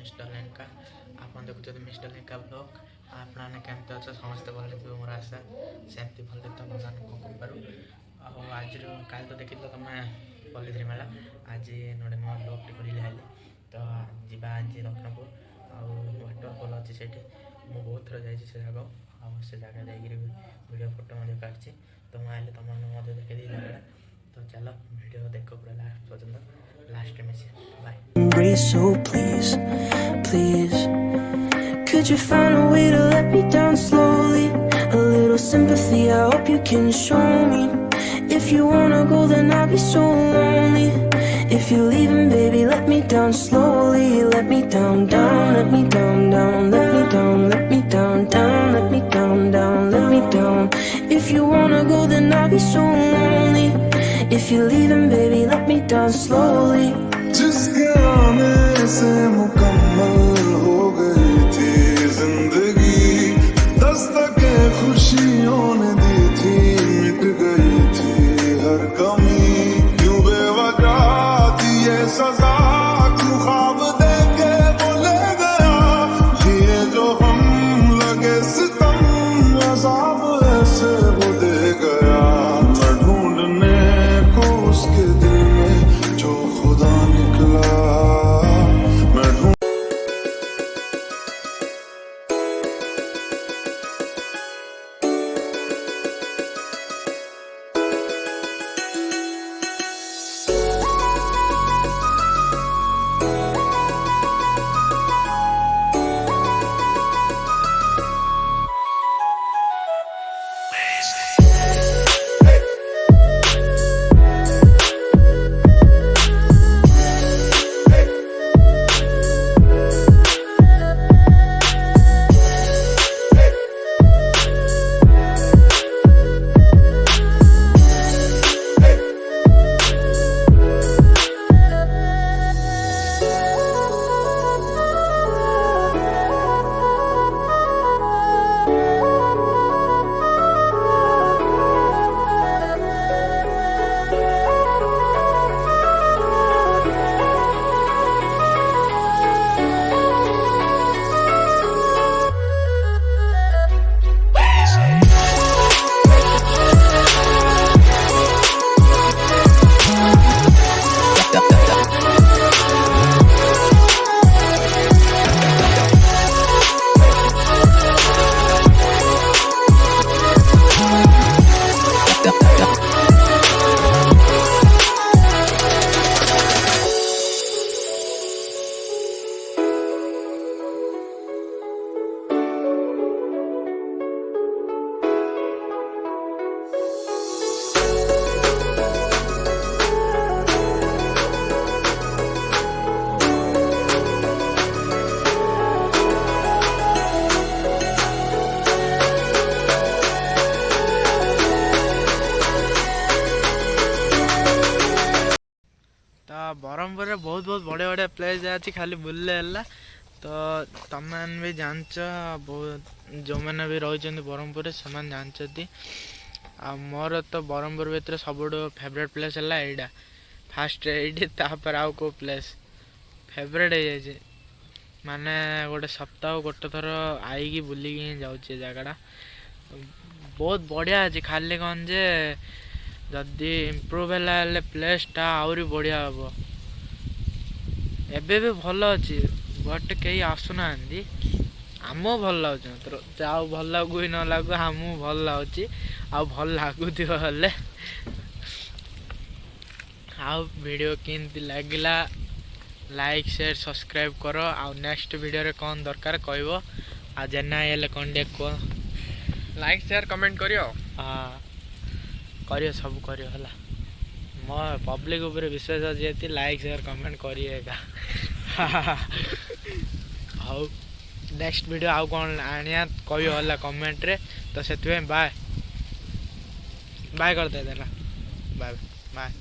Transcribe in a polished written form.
Mister Lenka आप देखुं mister Lenka blog आपने केमती अच्छे समस्ते भले थे मोर आशा सेमती भले तो भगवान कृपारू आज काल तो देखी तो तुम पल्लीश्री मेला आज गोटे नुआ ब्लॉग टे कर तो जावा आज दक्षिणपुर वाटरफल अच्छी से मुझे बहुत थर जा से जगह वीडियो फोटो काटि तो मुझे तुम देखी जगह तो चलो वीडियो देख पूरा लास्ट पर्यटन लास्ट में bye So please, please, could you find a way to let me down slowly? A little sympathy, I hope you can show me. If you wanna go, then I'll be so lonely. If you're leaving, baby, let me down slowly. Let me down, down, let me down, down, let me down, let me down, down, let me down, down, let me down. If you wanna go, then I'll be so lonely. If you're leaving, baby, let me down slowly. जिसके आने से मुकम्मल हो गई थी जिंदगी दस्तकें खुशियों ने दी थी मिट गई थी हर कमी क्यों बेवजह दिए सजा क्यों ख्वाब देके वो ले गया जिए जो हम लगे सितम अज़ाब ऐसे वो दे गया मैं ढूंढने को उसके दिल में जो खुदा निकला मैं ढूंढ ब्रह्मपुर बहुत बहुत बढ़िया बढ़िया प्लेस अच्छी खाली बुल्ले है तो तुम भी जान बहुत जो मैंने भी रही ब्रह्मपुर से जानती मोर तो ब्रह्मपुर भितर सब फेवरेट प्लेस है यहाँ फास्ट ये आउ को प्लेस फेवरेट हो जाए माने गोटे सप्ताह गोटे थर आई बुलिकी जाऊे जगह बहुत बढ़िया अच्छे खाली कौन जे जदि इम्प्रूव है प्लेसटा आहरी बढ़िया हम एबे भी भल अच्छी बट कहीं आसुना आम भल लगुच जाओ भल लगू ही न लगू आम भल लगुच आ भल लगुले आउ वीडियो केमती लगिला लाइक शेयर सब्सक्राइब कर आ नेक्स्ट वीडियो रे कौन दरकार कहबो आ जेना हेले कौन डे को लाइक शेयर कमेंट करियो हाँ करियो सब करियो हला मो पब्लिक ऊपर विश्वास अच्छी लाइक शेयर कमेंट करिएगा हाउ नेक्स्ट वीडियो आउ कौन आनिया कहियो हला कमेंट रे तो से बाय बाय कर दे देला बाय बाय।